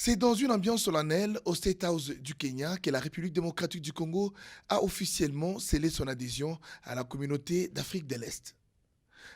C'est dans une ambiance solennelle au State House du Kenya que la République démocratique du Congo a officiellement scellé son adhésion à la communauté d'Afrique de l'Est.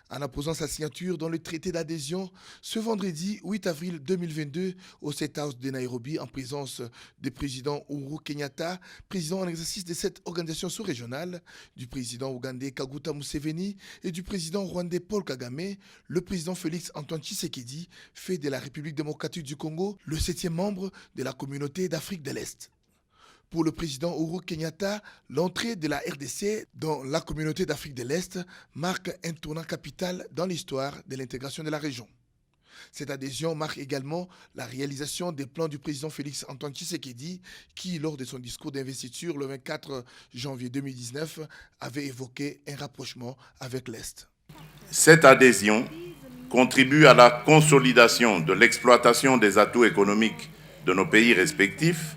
En apposant sa signature dans le traité d'adhésion ce vendredi 8 avril 2022 au State House de Nairobi en présence du président Uhuru Kenyatta, président en exercice de cette organisation sous-régionale, du président ougandais Kaguta Museveni et du président rwandais Paul Kagame, le président Félix Antoine Tshisekedi fait de la République démocratique du Congo le 7e membre de la communauté d'Afrique de l'Est. Pour le président Uhuru Kenyatta, l'entrée de la RDC dans la communauté d'Afrique de l'Est marque un tournant capital dans l'histoire de l'intégration de la région. Cette adhésion marque également la réalisation des plans du président Félix Antoine Tshisekedi qui, lors de son discours d'investiture le 24 janvier 2019, avait évoqué un rapprochement avec l'Est. Cette adhésion contribue à la consolidation de l'exploitation des atouts économiques de nos pays respectifs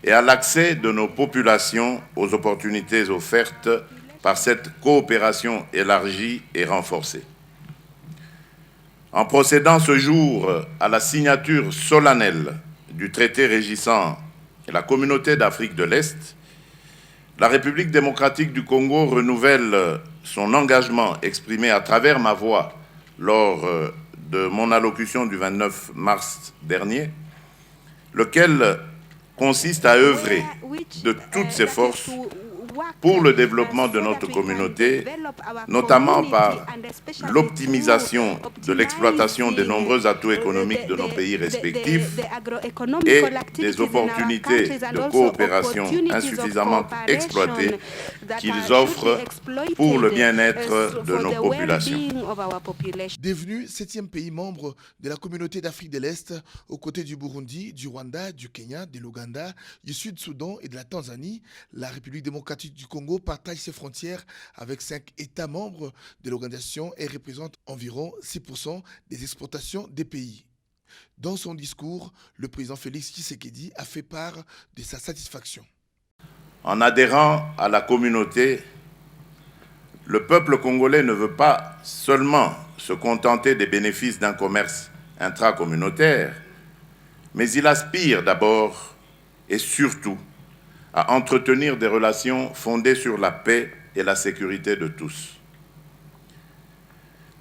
et à l'accès de nos populations aux opportunités offertes par cette coopération élargie et renforcée. En procédant ce jour à la signature solennelle du traité régissant la communauté d'Afrique de l'Est, la République démocratique du Congo renouvelle son engagement exprimé à travers ma voix lors de mon allocution du 29 mars dernier, lequel consiste à œuvrer de toutes ses forces pour le développement de notre communauté, notamment par l'optimisation de l'exploitation des nombreux atouts économiques de nos pays respectifs et des opportunités de coopération insuffisamment exploitées qu'ils offrent pour le bien-être de nos populations. Devenu 7e pays membre de la communauté d'Afrique de l'Est, aux côtés du Burundi, du Rwanda, du Kenya, de l'Ouganda, du Sud-Soudan et de la Tanzanie, la République démocratique du Congo partage ses frontières avec 5 États membres de l'organisation et représente environ 6% des exportations des pays. Dans son discours, le président Félix Tshisekedi a fait part de sa satisfaction. En adhérant à la communauté, le peuple congolais ne veut pas seulement se contenter des bénéfices d'un commerce intracommunautaire, mais il aspire d'abord et surtout à entretenir des relations fondées sur la paix et la sécurité de tous.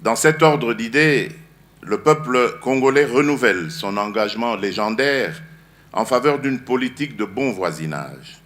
Dans cet ordre d'idées, le peuple congolais renouvelle son engagement légendaire en faveur d'une politique de bon voisinage.